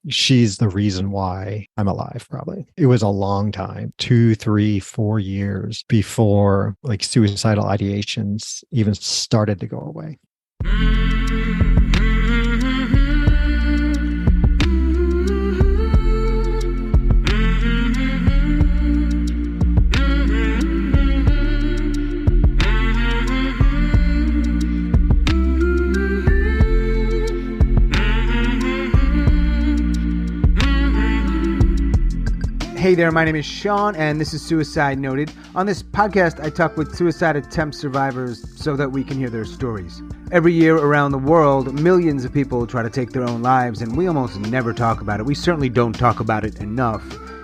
she's the reason why I'm alive, probably. It was a long time, 2, 3, 4 years before like suicidal ideations even started to go away. Hey there, my name is Sean, and this is Suicide Noted. On this podcast, I talk with suicide attempt survivors so that we can hear their stories. Every year around the world, millions of people try to take their own lives, and we almost never talk about it. We certainly don't talk about it enough.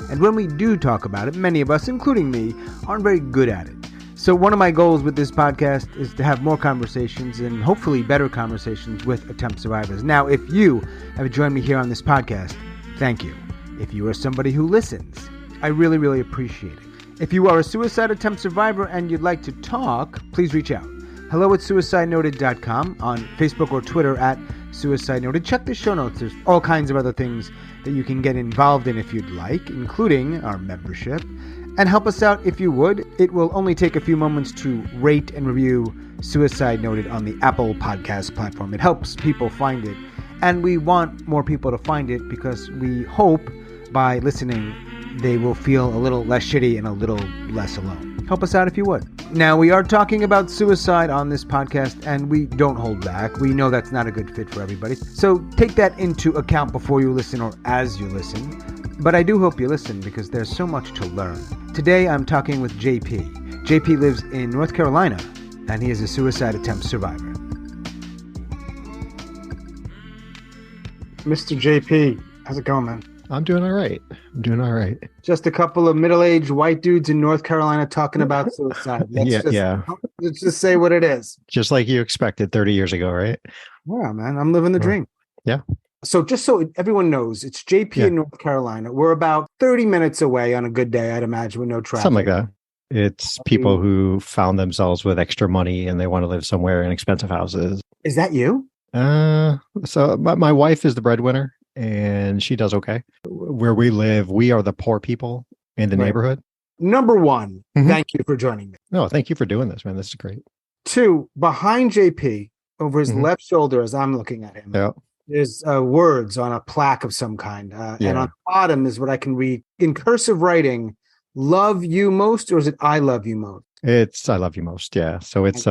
And when we do talk about it, many of us, including me, aren't very good at it. So one of my goals with this podcast is to have more conversations and hopefully better conversations with attempt survivors. Now, if you have joined me here on this podcast, thank you. If you are somebody who listens, I really, really appreciate it. If you are a suicide attempt survivor and you'd like to talk, please reach out. hello@suicidenoted.com, on Facebook or Twitter @suicidenoted. Check the show notes. There's all kinds of other things that you can get involved in if you'd like, including our membership. And help us out if you would. It will only take a few moments to rate and review Suicide Noted on the Apple Podcast platform. It helps people find it. And we want more people to find it because we hope by listening, they will feel a little less shitty and a little less alone. Help us out if you would. Now, we are talking about suicide on this podcast, and we don't hold back. We know that's not a good fit for everybody. So take that into account before you listen or as you listen. But I do hope you listen because there's so much to learn. Today, I'm talking with JP. JP lives in North Carolina, and he is a suicide attempt survivor. Mr. JP, how's it going, man? I'm doing all right. Just a couple of middle-aged white dudes in North Carolina talking about suicide. Let's just say what it is. Just like you expected 30 years ago, right? Yeah, man. I'm living the dream. Yeah. So just so everyone knows, it's JP in North Carolina. We're about 30 minutes away on a good day, I'd imagine, with no traffic. Something like that. It's people who found themselves with extra money and they want to live somewhere in expensive houses. Is that you? So my wife is the breadwinner and she does okay. Where we live, we are the poor people in the neighborhood. Number one, Thank you for joining me. No, thank you for doing this, man. This is great. 2, behind JP, over his left shoulder as I'm looking at him, there's words on a plaque of some kind. And on the bottom is what I can read in cursive writing, love you most, or is it I love you most? It's I love you most, yeah. So it's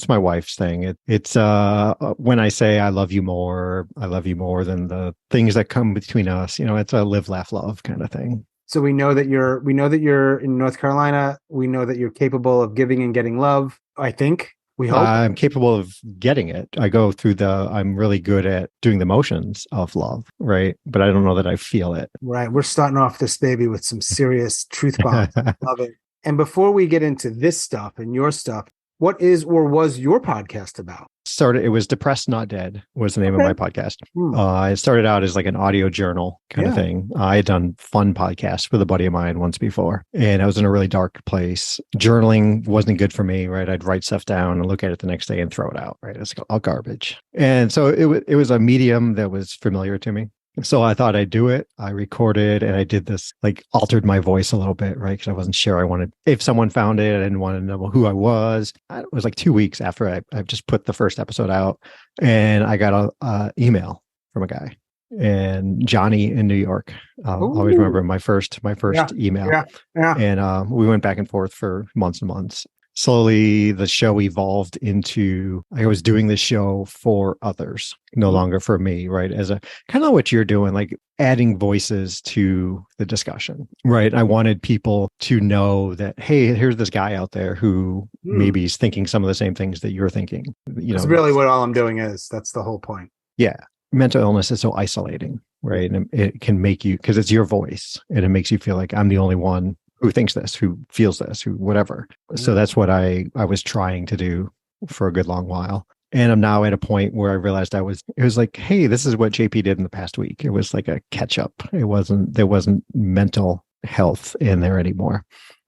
my wife's thing. It's when I say I love you more than the things that come between us. You know, it's a live, laugh, love kind of thing. So we know that you're in North Carolina. We know that you're capable of giving and getting love. I think we hope I'm capable of getting it. I'm really good at doing the motions of love, right? But I don't know that I feel it. Right. We're starting off this baby with some serious truth bombs. Love it. And before we get into this stuff and your stuff, what is or was your podcast about? It was Depressed Not Dead was the name of my podcast. It started out as like an audio journal kind of thing. I had done fun podcasts with a buddy of mine once before, and I was in a really dark place. Journaling wasn't good for me, right? I'd write stuff down and look at it the next day and throw it out, right? It's all garbage. And so it was a medium that was familiar to me. So I thought I'd do it. I recorded and I did this, like altered my voice a little bit, right? Because I wasn't sure if someone found it, I didn't want to know who I was. It was like 2 weeks after I just put the first episode out, and I got a email from a guy, and Johnny in New York. I'll always remember my first email. Yeah. And we went back and forth for months and months. Slowly, the show evolved into, I was doing this show for others, no longer for me, right? As a kind of what you're doing, like adding voices to the discussion, right? I wanted people to know that, hey, here's this guy out there who maybe is thinking some of the same things that you're thinking. That's really what all I'm doing is. That's the whole point. Yeah. Mental illness is so isolating, right? And it can make you, because it's your voice, and it makes you feel like I'm the only one who thinks this, who feels this, who whatever. So that's what I was trying to do for a good long while. And I'm now at a point where I realized it was like, hey, this is what JP did in the past week. It was like a catch up. There wasn't mental health in there anymore.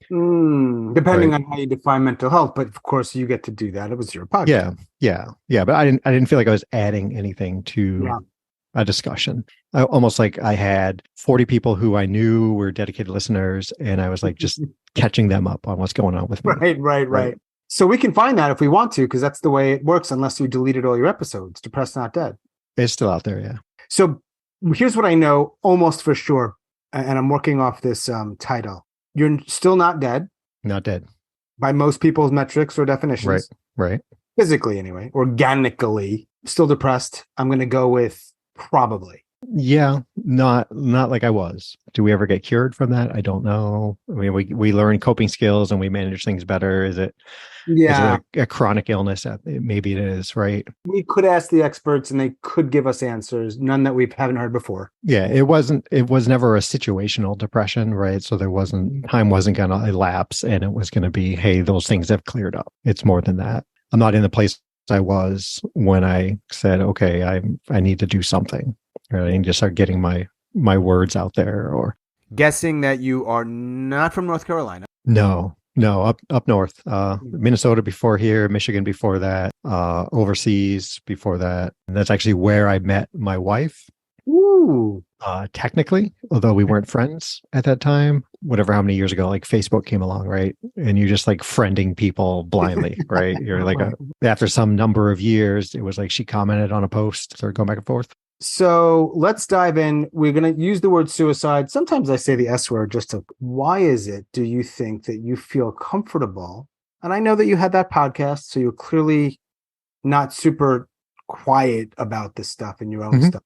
Depending on how you define mental health, but of course you get to do that. It was your podcast. Yeah. But I didn't feel like I was adding anything to a discussion. Almost like I had 40 people who I knew were dedicated listeners, and I was like just catching them up on what's going on with me. Right. So we can find that if we want to, because that's the way it works, unless you deleted all your episodes. Depressed Not Dead. It's still out there, yeah. So here's what I know almost for sure, and I'm working off this title. You're still not dead. Not dead. By most people's metrics or definitions. Right. Physically, anyway, organically, still depressed. I'm going to go with probably. Yeah, not like I was. Do we ever get cured from that? I don't know. I mean, we learn coping skills and we manage things better. Is it a chronic illness? Maybe it is, right? We could ask the experts and they could give us answers, none that we haven't heard before. Yeah, it was never a situational depression, right? So time wasn't going to elapse and it was going to be, hey, those things have cleared up. It's more than that. I'm not in the place I was when I said, okay, I need to do something. Right, and just start getting my words out there. Or guessing that you are not from North Carolina. No, up north, Minnesota before here, Michigan before that, overseas before that. And that's actually where I met my wife. Ooh. Technically, although we weren't friends at that time, how many years ago, like Facebook came along, right? And you're just like friending people blindly, right? You're like, after some number of years, it was like she commented on a post, started going back and forth. So let's dive in. We're going to use the word suicide. Sometimes I say the S word why is it, do you think, that you feel comfortable? And I know that you had that podcast, so you're clearly not super quiet about this stuff and your own stuff.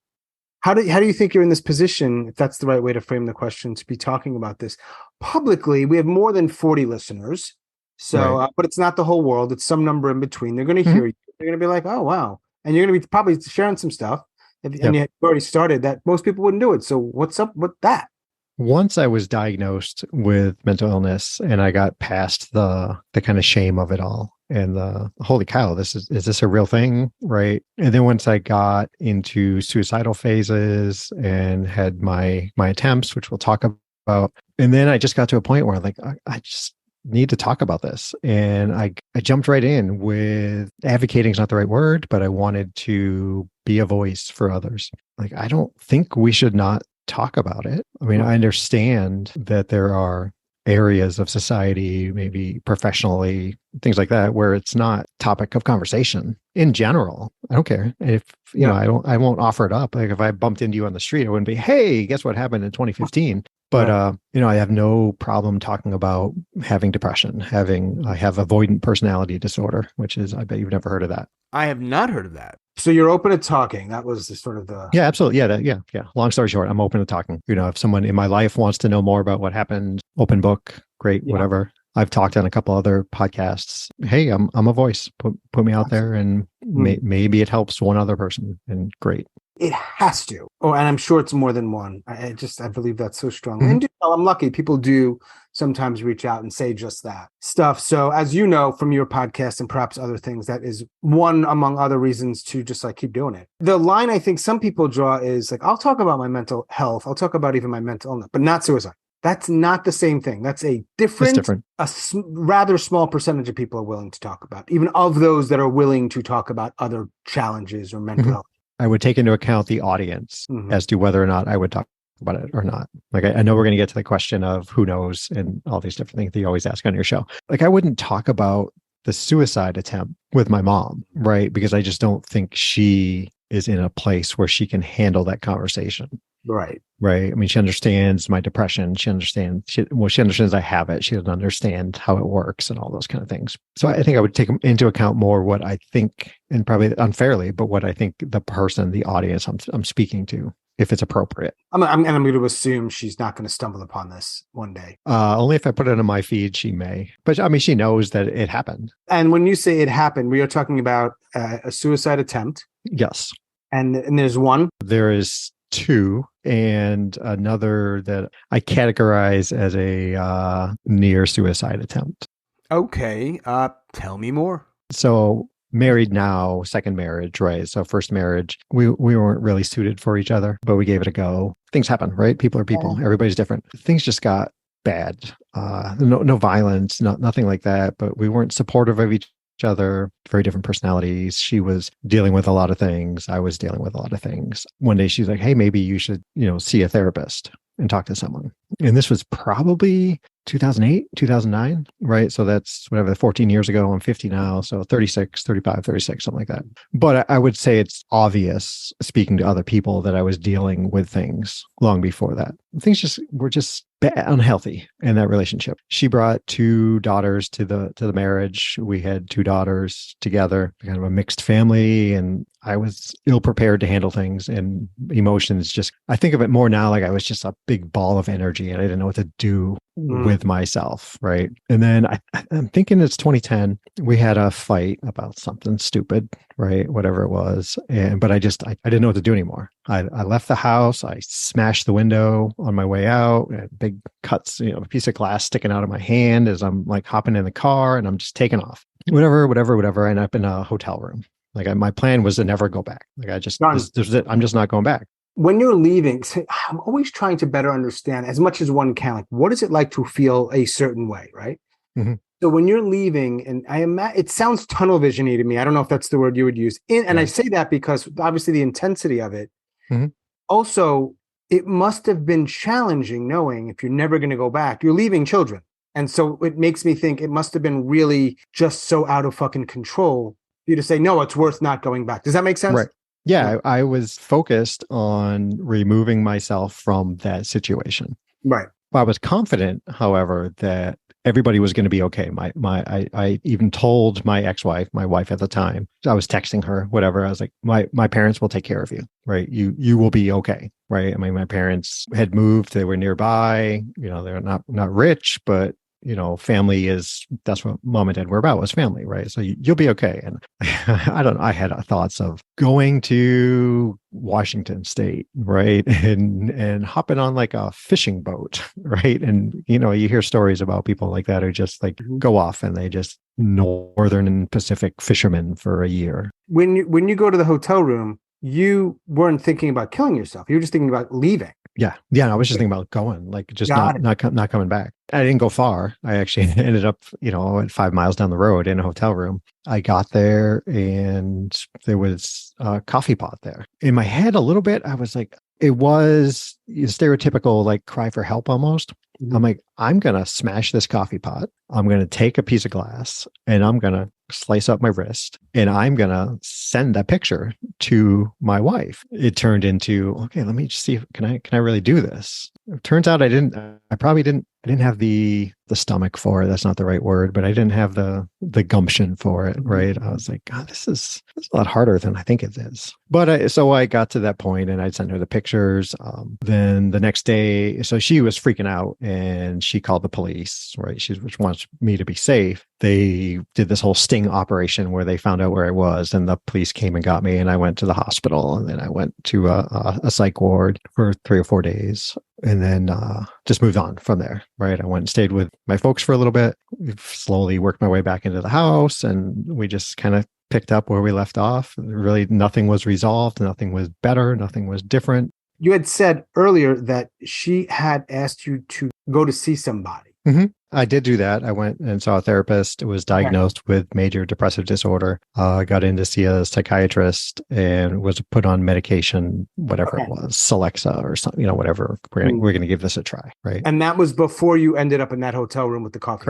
How do you think you're in this position, if that's the right way to frame the question, to be talking about this publicly? We have more than 40 listeners. So, right. But it's not the whole world. It's some number in between. They're going to hear you. They're going to be like, oh, wow. And you're going to be probably sharing some stuff. And you already started that. Most people wouldn't do it. So what's up with that? Once I was diagnosed with mental illness and I got past the kind of shame of it all and the holy cow, is this a real thing? Right. And then once I got into suicidal phases and had my attempts, which we'll talk about. And then I just got to a point where I'm like, I just need to talk about this. And I jumped right in with advocating is not the right word, but I wanted to be a voice for others. Like, I don't think we should not talk about it. I mean, I understand that there are areas of society, maybe professionally, things like that, where it's not topic of conversation in general. I don't care if, I won't offer it up. Like if I bumped into you on the street, I wouldn't be, hey, guess what happened in 2015? But, I have no problem talking about having depression, I have avoidant personality disorder, which is, I bet you've never heard of that. I have not heard of that. So you're open to talking. That was the Yeah, absolutely. Yeah. Long story short, I'm open to talking. If someone in my life wants to know more about what happened, open book, great, whatever. I've talked on a couple other podcasts. Hey, I'm a voice. Put me out there, and maybe it helps one other person. And great. It has to. Oh, and I'm sure it's more than one. I believe that's so strong. And I'm lucky. People do sometimes reach out and say just that stuff. So as you know from your podcast and perhaps other things, that is one among other reasons to just like keep doing it. The line I think some people draw is like, I'll talk about my mental health. I'll talk about even my mental illness, but not suicide. That's not the same thing. That's a different. Rather small percentage of people are willing to talk about, even of those that are willing to talk about other challenges or mental health. I would take into account the audience as to whether or not I would talk about it or not. Like, I know we're going to get to the question of who knows and all these different things that you always ask on your show. Like, I wouldn't talk about the suicide attempt with my mom, right? Because I just don't think she is in a place where she can handle that conversation. Right. I mean, she understands my depression. She understands I have it. She doesn't understand how it works and all those kind of things. So I think I would take into account more what I think, and probably unfairly, but what I think the person, the audience I'm speaking to, if it's appropriate. I'm going to assume she's not going to stumble upon this one day. Only if I put it on my feed, she may. But I mean, she knows that it happened. And when you say it happened, we are talking about a suicide attempt. Yes. And there's one. There is two, and another that I categorize as a near suicide attempt. Okay. Tell me more. So married now, second marriage, right? So first marriage, we weren't really suited for each other, but we gave it a go. Things happen, right? People are people. Everybody's different. Things just got bad. No violence, nothing like that, but we weren't supportive of each each other, very different personalities. She was dealing with a lot of things. I was dealing with a lot of things. One day she's like, hey, maybe you should, see a therapist and talk to someone. And this was probably 2008, 2009, right? So that's whatever, 14 years ago. I'm 50 now. So 36, 35, 36, something like that. But I would say it's obvious, speaking to other people, that I was dealing with things long before that. Things were just unhealthy in that relationship. She brought 2 daughters to the marriage. We had 2 daughters together, kind of a mixed family, and I was ill prepared to handle things, and emotions I think of it more now like I was just a big ball of energy and I didn't know what to do with myself, right? And then I'm thinking it's 2010. We had a fight about something stupid, right? Whatever it was. But I didn't know what to do anymore. I left the house. I smashed the window on my way out. Big cuts, a piece of glass sticking out of my hand as I'm like hopping in the car, and I'm just taking off. Whatever. I end up in a hotel room. Like my plan was to never go back. Like I'm just not going back. When you're leaving, I'm always trying to better understand, as much as one can, like, what is it like to feel a certain way, right? Mm-hmm. So when you're leaving, and it sounds tunnel vision-y to me. I don't know if that's the word you would use. I say that because obviously the intensity of it. Mm-hmm. Also, it must have been challenging knowing if you're never going to go back, you're leaving children. And so it makes me think it must have been really just so out of fucking control for you to say, no, it's worth not going back. Does that make sense? Right. Yeah, I was focused on removing myself from that situation. Right. I was confident, however, that everybody was going to be okay. I even told my ex-wife, my wife at the time, I was texting her, whatever. I was like, my parents will take care of you, right? You will be okay, right? I mean, my parents had moved; they were nearby. They're not rich, but family that's what mom and dad were about, was family, right? So you'll be okay. And I had thoughts of going to Washington State, right? And hopping on like a fishing boat, right? And, you hear stories about people like that who just like go off and they just northern and Pacific fishermen for a year. When you go to the hotel room, you weren't thinking about killing yourself. You were just thinking about leaving. Yeah. I was just thinking about going, like just not coming back. I didn't go far. I actually ended up, at 5 miles down the road in a hotel room. I got there and there was a coffee pot there. In my head, a little bit, I was like, it was a stereotypical like cry for help almost. Mm-hmm. I'm like, I'm going to smash this coffee pot. I'm going to take a piece of glass and I'm going to slice up my wrist and I'm going to send that picture to my wife. It turned into, okay, let me just see, can I really do this? It turns out I didn't have the stomach for it. That's not the right word, but I didn't have the gumption for it. Right. I was like, God, this is a lot harder than I think it is. But so I got to that point and I sent her the pictures. Then the next day, so she was freaking out and she called the police, right? She wants me to be safe. They did this whole sting operation where they found out where I was and the police came and got me and I went to the hospital and then I went to a psych ward for 3 or 4 days and then just moved on from there, right? I went and stayed with my folks for a little bit, slowly worked my way back into the house and we just kind of picked up where we left off. Really, nothing was resolved. Nothing was better. Nothing was different. You had said earlier that she had asked you to go to see somebody. Mm-hmm. I did do that. I went and saw a therapist. Was diagnosed with major depressive disorder. Got in to see a psychiatrist and was put on medication, whatever it was, Celexa or something, whatever. We're going to give this a try, right? And that was before you ended up in that hotel room with the coffee.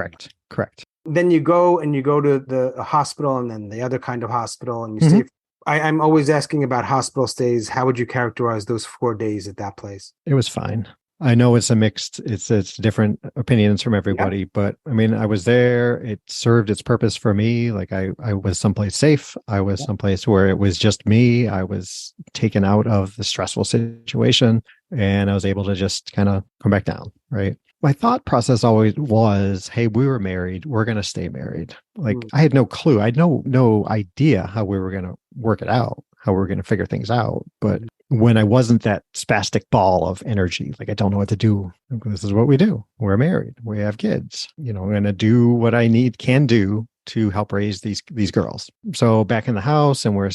Correct. Then you go to the hospital and then the other kind of hospital and you stay. I'm always asking about hospital stays. How would you characterize those 4 days at that place? It was fine. I know it's it's different opinions from everybody, but I mean, I was there. It served its purpose for me. Like I was someplace safe. I was someplace where it was just me. I was taken out of the stressful situation and I was able to just kind of come back down, right? My thought process always was, hey, we were married. We're going to stay married. Like I had no clue. I had no idea how we were going to work it out, how we were going to figure things out. But when I wasn't that spastic ball of energy, like I don't know what to do. This is what we do. We're married. We have kids. I'm going to do what I can do to help raise these girls. So back in the house, and we're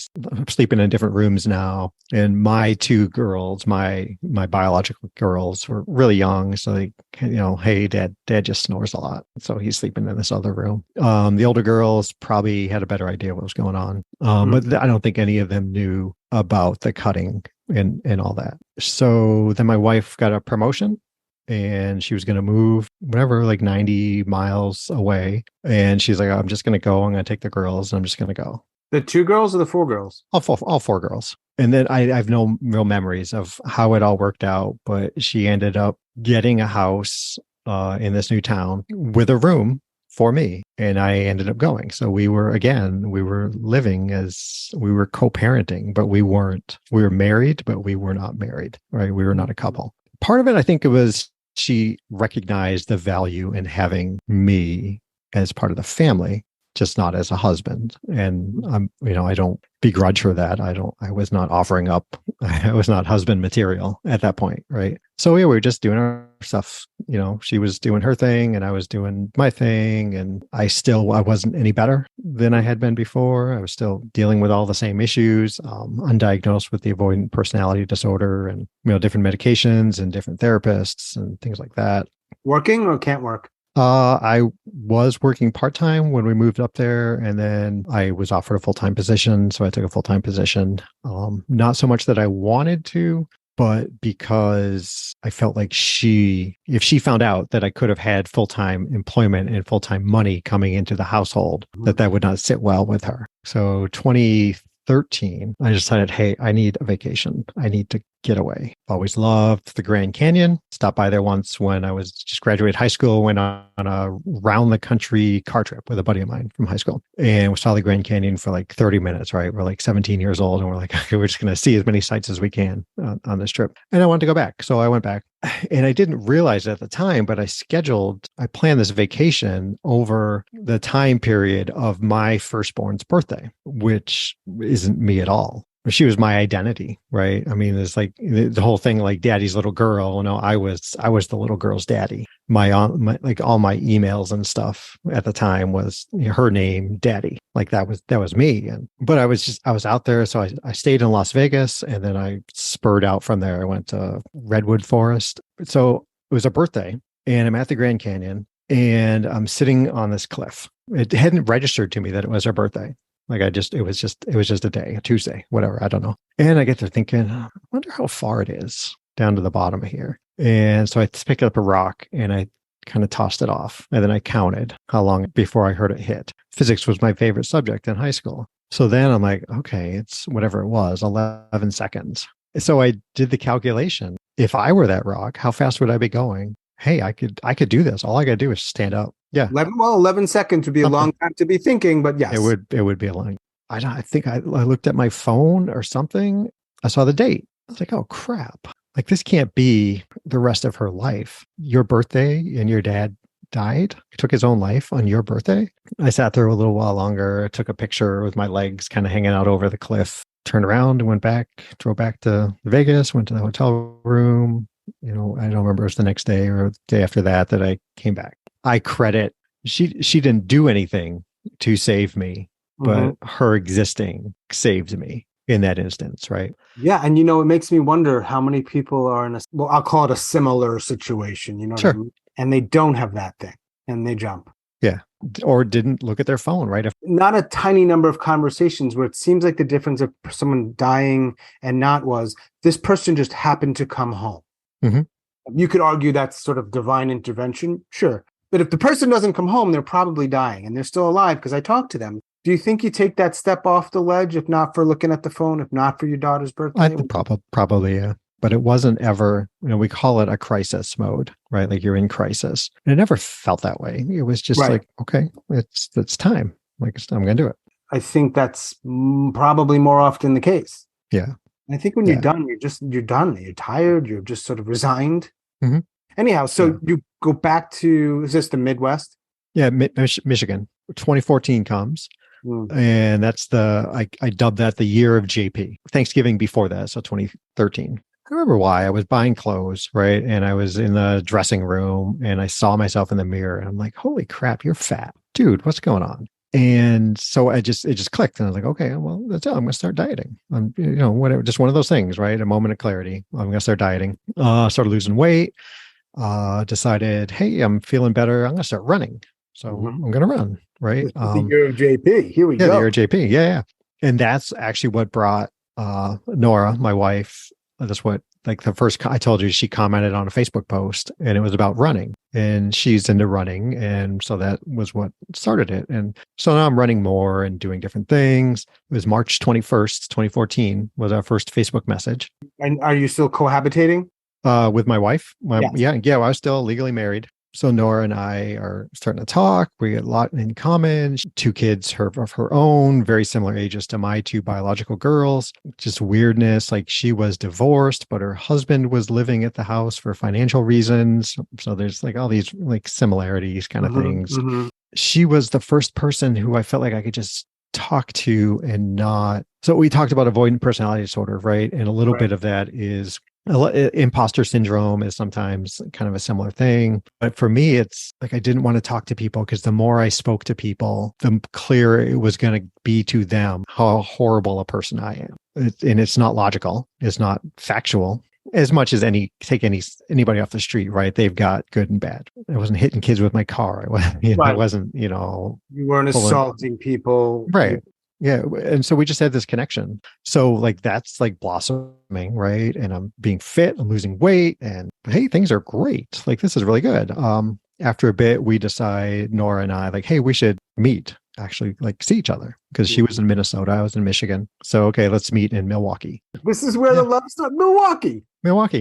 sleeping in different rooms now. And my two girls, my biological girls, were really young. So they, hey, dad just snores a lot. So he's sleeping in this other room. The older girls probably had a better idea what was going on. But I don't think any of them knew about the cutting and all that. So then my wife got a promotion, and she was going to move whatever, like 90 miles away. And she's like, I'm just going to go. I'm going to take the girls. And I'm just going to go. The 2 girls or the 4 girls? All four girls. And then I have no real memories of how it all worked out, but she ended up getting a house in this new town with a room for me. And I ended up going. So we were living as we were co-parenting, but we were married, but we were not married, right? We were not a couple. Part of it, I think it was she recognized the value in having me as part of the family, just not as a husband. And I don't begrudge her that. I was not offering up. I was not husband material at that point. Right. So we were just doing our stuff. She was doing her thing and I was doing my thing. And I wasn't any better than I had been before. I was still dealing with all the same issues, undiagnosed with the avoidant personality disorder and, different medications and different therapists and things like that. Working or can't work? I was working part-time when we moved up there, and then I was offered a full-time position. So I took a full-time position. Not so much that I wanted to, but because I felt like if she found out that I could have had full-time employment and full-time money coming into the household, that would not sit well with her. So 2013, I decided, hey, I need a vacation. I need to get away. Always loved the Grand Canyon. Stopped by there once when I was just graduated high school, went on a round the country car trip with a buddy of mine from high school. And we saw the Grand Canyon for like 30 minutes, right? We're like 17 years old and we're like, okay, we're just going to see as many sights as we can on this trip. And I wanted to go back. So I went back and I didn't realize at the time, but I planned this vacation over the time period of my firstborn's birthday, which isn't me at all. She was my identity, right? I mean, it's like the whole thing, like daddy's little girl. I was the little girl's daddy. My like all my emails and stuff at the time was her name, daddy. Like that was me. But I was out there. So I stayed in Las Vegas and then I spurred out from there. I went to Redwood Forest. So it was a birthday and I'm at the Grand Canyon and I'm sitting on this cliff. It hadn't registered to me that it was her birthday. Like it was just a day, a Tuesday, whatever. I don't know. And I get to thinking, I wonder how far it is down to the bottom of here. And so I picked up a rock and I kind of tossed it off. And then I counted how long before I heard it hit. Physics was my favorite subject in high school. So then I'm like, okay, it's whatever it was, 11 seconds. So I did the calculation. If I were that rock, how fast would I be going? Hey, I could do this. All I got to do is stand up. Yeah. 11 seconds would be a long time to be thinking, but yes. It would be a long. I think I looked at my phone or something. I saw the date. I was like, oh crap. Like this can't be the rest of her life. Your birthday and your dad died. He took his own life on your birthday. I sat there a little while longer, took a picture with my legs kind of hanging out over the cliff, turned around and went back, drove back to Vegas, went to the hotel room. I don't remember if it was the next day or the day after that I came back. I credit, she didn't do anything to save me, but her existing saved me in that instance, right? Yeah. And, it makes me wonder how many people are in I'll call it a similar situation, Sure. What I mean? And they don't have that thing and they jump. Yeah. Or didn't look at their phone, right? Not a tiny number of conversations where it seems like the difference of someone dying and not was this person just happened to come home. Mm-hmm. You could argue that's sort of divine intervention. Sure. But if the person doesn't come home, they're probably dying and they're still alive because I talked to them. Do you think you take that step off the ledge, if not for looking at the phone, if not for your daughter's birthday? Probably, yeah. But it wasn't ever, we call it a crisis mode, right? Like you're in crisis. And it never felt that way. It was just like, okay, it's time. Like I'm going to do it. I think that's probably more often the case. Yeah. I think when you're done, you're done. You're tired. You're just sort of resigned. Mm-hmm. Anyhow, so you go back to, is this the Midwest? Yeah, Michigan. 2014 comes. And that's I dubbed that the year of JP. Thanksgiving before that, so 2013. I remember why. I was buying clothes, right? And I was in the dressing room and I saw myself in the mirror and I'm like, holy crap, you're fat. Dude, what's going on? And so it just clicked. And I was like, okay, well, that's it. I'm going to start dieting. Whatever, just one of those things, right? A moment of clarity. I'm going to start dieting. Started losing weight. Decided, hey, I'm feeling better. I'm going to start running. So I'm going to run, right? The year of JP. Here we go. The year of JP. Yeah. And that's actually what brought Nora, my wife. That's what, like, the first, I told you, she commented on a Facebook post and it was about running, and she's into running. And so that was what started it. And so now I'm running more and doing different things. It was March 21st, 2014 was our first Facebook message. And are you still cohabitating? With my wife? Yes. Yeah. I was still legally married. So Nora and I are starting to talk. We get a lot in common. 2 kids of her own, very similar ages to my 2 biological girls. Just weirdness. Like, she was divorced, but her husband was living at the house for financial reasons. So there's like all these like similarities kind of things. She was the first person who I felt like I could just talk to and not. So we talked about avoidant personality disorder, right? And a little bit of that is imposter syndrome is sometimes kind of a similar thing. But for me, it's like I didn't want to talk to people because the more I spoke to people, the clearer it was going to be to them how horrible a person I am. And it's not logical. It's not factual. As much as anybody off the street, right? They've got good and bad. I wasn't hitting kids with my car. I wasn't, you weren't assaulting people. Right. Yeah. And so we just had this connection. So like, that's like blossoming, right? And I'm being fit, I'm losing weight, and hey, things are great. Like, this is really good. After a bit, we decide, Nora and I, like, hey, we should meet, actually, like, see each other, because she was in Minnesota, I was in Michigan. So, okay, let's meet in Milwaukee. This is where the love started. Milwaukee.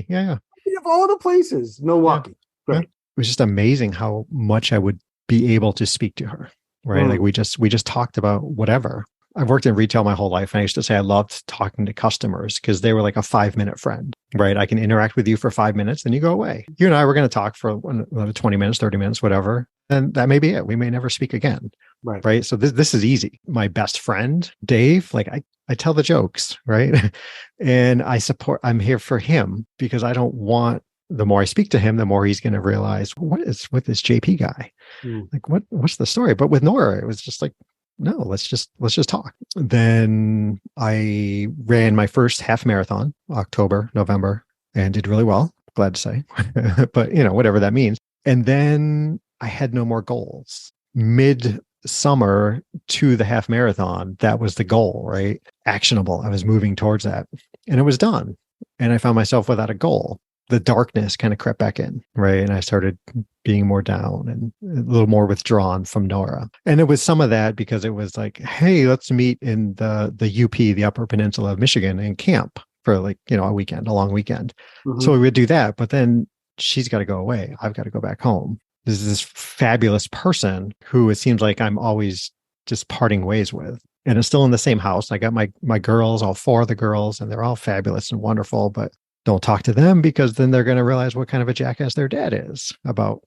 Yeah. Of all the places, Milwaukee. Yeah. Right. It was just amazing how much I would be able to speak to her, right? Like, we just talked about whatever. I've worked in retail my whole life, and I used to say I loved talking to customers because they were like a 5-minute friend, right? I can interact with you for 5 minutes, then you go away. You and I were going to talk for another 20 minutes, 30 minutes, whatever. And that may be it. We may never speak again. Right. So this is easy. My best friend, Dave, like I tell the jokes, right? And I'm here for him because I don't want, the more I speak to him, the more he's going to realize, what is with this JP guy? Like, what's the story? But with Nora, it was just like, no, let's just talk. Then I ran my first half marathon, November, and did really well, glad to say, but whatever that means. And then I had no more goals. Mid-summer to the half marathon, that was the goal, right? Actionable. I was moving towards that, and it was done. And I found myself without a goal. The darkness kind of crept back in, right? And I started being more down and a little more withdrawn from Nora. And it was some of that because it was like, hey, let's meet in the UP, the Upper Peninsula of Michigan, and camp for like, a long weekend. So we would do that. But then she's got to go away. I've got to go back home. This is this fabulous person who it seems like I'm always just parting ways with. And it's still in the same house. I got my girls, all 4 of the girls, and they're all fabulous and wonderful, but don't talk to them because then they're going to realize what kind of a jackass their dad is about,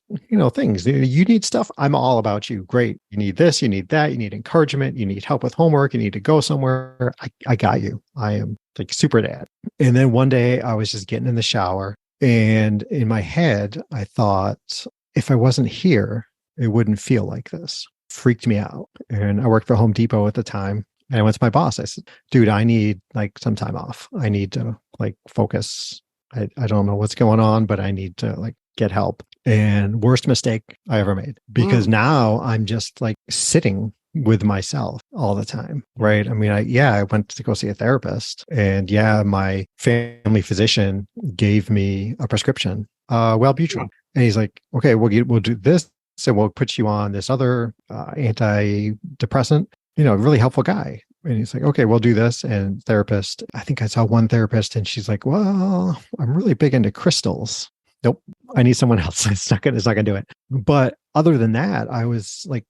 things. You need stuff. I'm all about you. Great. You need this, you need that, you need encouragement, you need help with homework, you need to go somewhere. I got you. I am like super dad. And then one day I was just getting in the shower, and in my head, I thought, if I wasn't here, it wouldn't feel like this. Freaked me out. And I worked for Home Depot at the time. And I went to my boss. I said, dude, I need like some time off. I need to like focus. I don't know what's going on, but I need to like get help. And worst mistake I ever made, because now I'm just like sitting with myself all the time. Right. I mean, I went to go see a therapist, and my family physician gave me a prescription, Wellbutrin. And he's like, okay, we'll do this. So we'll put you on this other antidepressant. Really helpful guy. And he's like, okay, we'll do this. And therapist, I think I saw one therapist, and she's like, well, I'm really big into crystals. Nope, I need someone else. It's not gonna do it. But other than that, I was like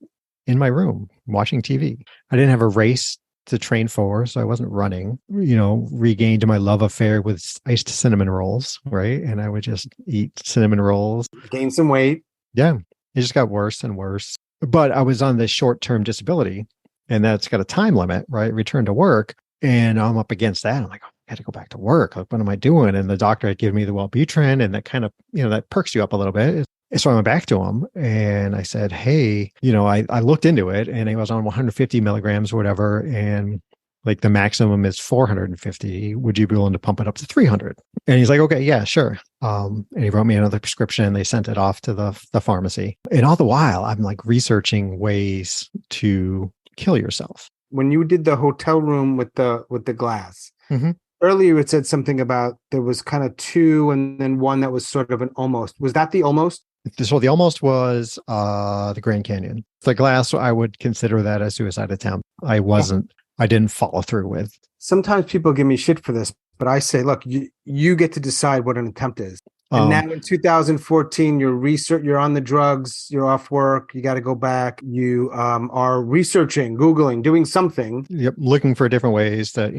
in my room watching TV. I didn't have a race to train for, so I wasn't running. Regained my love affair with iced cinnamon rolls, right? And I would just eat cinnamon rolls. Gain some weight. Yeah, it just got worse and worse. But I was on this short-term disability, and that's got a time limit, right? Return to work. And I'm up against that. I'm like, I got to go back to work. Like, what am I doing? And the doctor had given me the Wellbutrin, and that kind of, that perks you up a little bit. So I went back to him and I said, hey, I looked into it and he was on 150 milligrams or whatever. And like the maximum is 450. Would you be willing to pump it up to 300? And he's like, okay, yeah, sure. And he wrote me another prescription. They sent it off to the pharmacy. And all the while, I'm like researching ways to kill yourself. When you did the hotel room with the glass, mm-hmm. Earlier it said something about there was kind of two and then one that was sort of an almost. Was that the almost? So the almost was the Grand Canyon. The glass, I would consider that a suicide attempt. I didn't follow through with. Sometimes people give me shit for this, but I say, look, you get to decide what an attempt is. And now in 2014, you're on the drugs, you're off work, you got to go back, you are researching, Googling, doing something. Yep, looking for different ways that,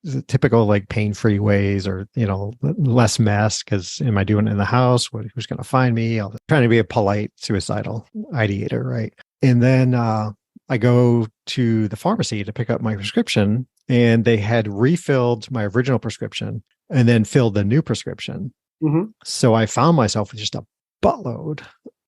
the typical like pain-free ways or, less mess because am I doing it in the house? Who's going to find me? I'm trying to be a polite suicidal ideator, right? And then I go to the pharmacy to pick up my prescription and they had refilled my original prescription and then filled the new prescription. Mm-hmm. So I found myself with just a buttload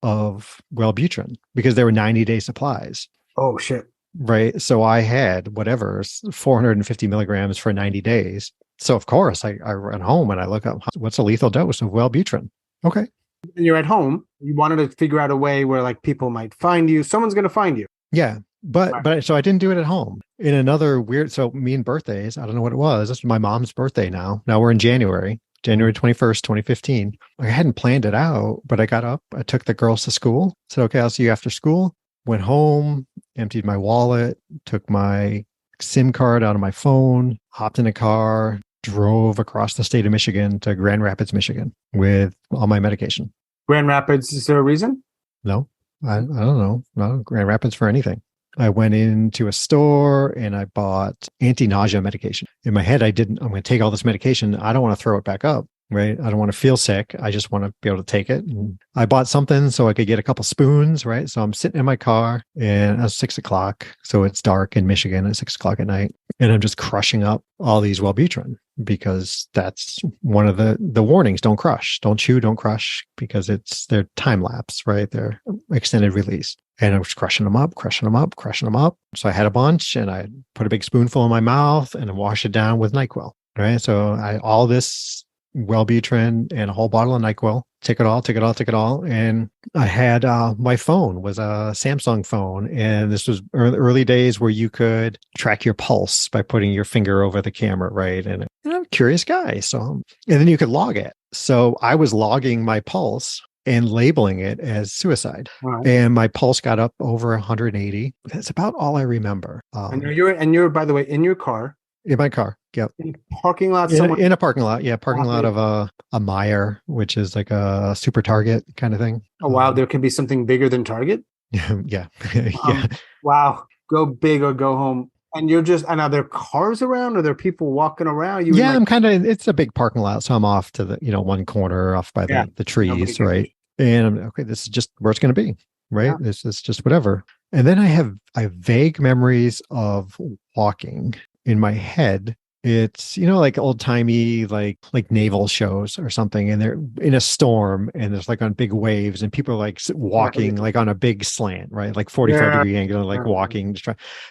of Wellbutrin because there were 90-day supplies. Oh, shit. Right. So I had 450 milligrams for 90 days. So of course I run home and I look up what's a lethal dose of Wellbutrin. Okay. And you're at home. You wanted to figure out a way where like people might find you. Someone's going to find you. Yeah. But so I didn't do it at home. In another weird, so me and birthdays, I don't know what it was. This is my mom's birthday now. Now we're in January 21st, 2015. I hadn't planned it out, but I got up, I took the girls to school, said, okay, I'll see you after school. Went home, emptied my wallet, took my SIM card out of my phone, hopped in a car, drove across the state of Michigan to Grand Rapids, Michigan with all my medication. Grand Rapids, is there a reason? No, I don't know. No, Grand Rapids for anything. I went into a store and I bought anti-nausea medication. In my head, I'm going to take all this medication. I don't want to throw it back up, right? I don't want to feel sick. I just want to be able to take it. And I bought something so I could get a couple spoons, right? So I'm sitting in my car and it's 6:00. So it's dark in Michigan at 6:00 at night. And I'm just crushing up all these Wellbutrin because that's one of the warnings. Don't crush, don't chew, don't crush because they're time lapse, right? They're extended release. And I was crushing them up. So I had a bunch and I put a big spoonful in my mouth and I washed it down with NyQuil, right? So all this Wellbutrin and a whole bottle of NyQuil, take it all. And I had, my phone was a Samsung phone. And this was early days where you could track your pulse by putting your finger over the camera, right? And I'm a curious guy. So, and then you could log it. So I was logging my pulse and labeling it as suicide. Right. And my pulse got up over 180. That's about all I remember. And you're, by the way, in your car. In my car. Yep. In a parking lot somewhere? In a parking lot. Yeah. Parking lot of a Meijer, which is like a super Target kind of thing. Oh, wow. There can be something bigger than Target? Yeah. Yeah. Wow. Go big or go home. And and are there cars around? Are there people walking around? It's a big parking lot. So I'm off to the, one corner off by the trees, right? And I'm okay, this is just where it's going to be, right? Yeah. This is just whatever. And then I have vague memories of walking in my head. It's, like old timey, like naval shows or something. And they're in a storm and there's like on big waves and people are like walking like on a big slant, right? Like 45-degree angle, like walking.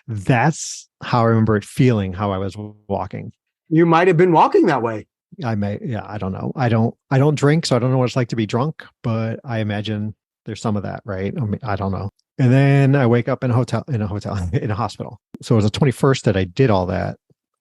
That's how I remember it feeling, how I was walking. You might have been walking that way. I may. Yeah. I don't know. I don't drink, so I don't know what it's like to be drunk, but I imagine there's some of that, right? I mean, I don't know. And then I wake up in a hospital. So it was the 21st that I did all that.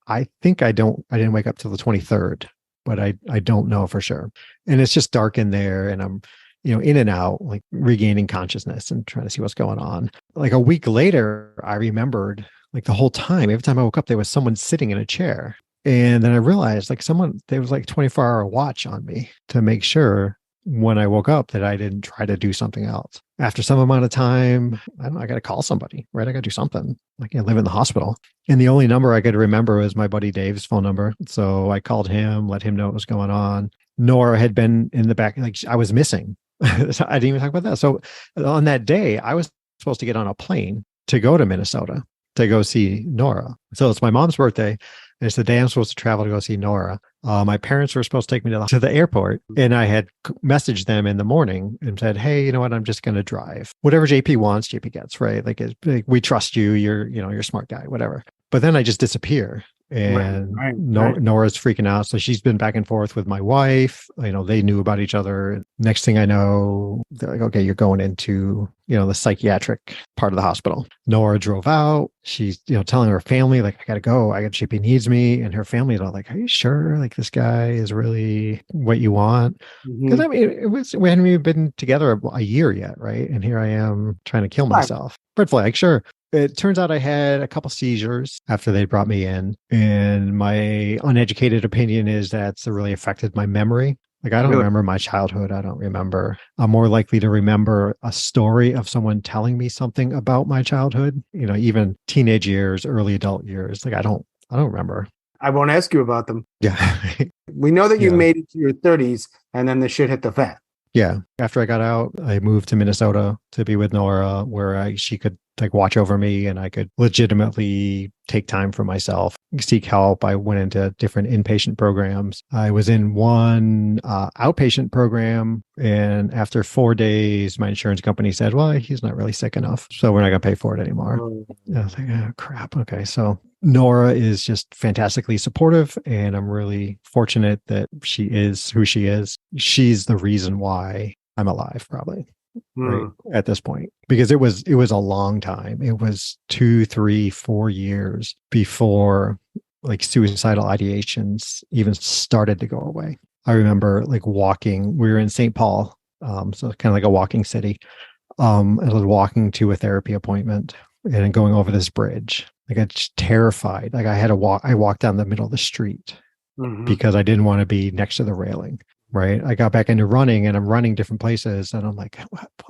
I think I didn't wake up till the 23rd, but I don't know for sure. And it's just dark in there and I'm, in and out, like regaining consciousness and trying to see what's going on. Like a week later, I remembered like the whole time, every time I woke up, there was someone sitting in a chair. And then I realized there was like 24-hour watch on me to make sure when I woke up that I didn't try to do something else. After some amount of time, I don't know, I got to call somebody, right? I got to do something. Like I live in the hospital. And the only number I could remember was my buddy Dave's phone number. So I called him, let him know what was going on. Nora had been in the back, like I was missing. So I didn't even talk about that. So on that day, I was supposed to get on a plane to go to Minnesota. to go see Nora. So it's my mom's birthday. And it's the day I'm supposed to travel to go see Nora. My parents were supposed to take me to the airport, and I had messaged them in the morning and said, "Hey, you know what? I'm just going to drive. Whatever JP wants, JP gets. Right? Like we trust you. You're a smart guy. Whatever." But then I just disappear, and Right. Nora's freaking out. So she's been back and forth with my wife. They knew about each other. Next thing I know, they're like, "Okay, you're going into the psychiatric part of the hospital." Nora drove out. She's telling her family, like, "I gotta go. JP needs me," and her family's all like, "Are you sure? Like, this guy is really what you want?" Because I mean, we hadn't even been together a year yet, right? And here I am trying to kill myself. Red flag, sure. It turns out I had a couple seizures after they brought me in, and my uneducated opinion is that's really affected my memory. Like, I don't remember my childhood. I don't remember. I'm more likely to remember a story of someone telling me something about my childhood, even teenage years, early adult years. Like, I don't remember. I won't ask you about them. Yeah. We know that you made it to your 30s and then the shit hit the fan. Yeah. After I got out, I moved to Minnesota to be with Nora, where she could watch over me and I could legitimately take time for myself, seek help. I went into different inpatient programs. I was in one outpatient program, and after 4 days, my insurance company said, "Well, he's not really sick enough, so we're not going to pay for it anymore." I was like, "Oh, crap." Okay. So Nora is just fantastically supportive, and I'm really fortunate that she is who she is. She's the reason why I'm alive, probably. Right at this point, because it was a long time. It was 2, 3, 4 years before like suicidal ideations even started to go away. I remember like walking. We were in St. Paul, so kind of like a walking city. I was walking to a therapy appointment and going over this bridge. Like, I was terrified. Like, I had to walk. I walked down the middle of the street because I didn't want to be next to the railing. Right. I got back into running, and I'm running different places, and I'm like,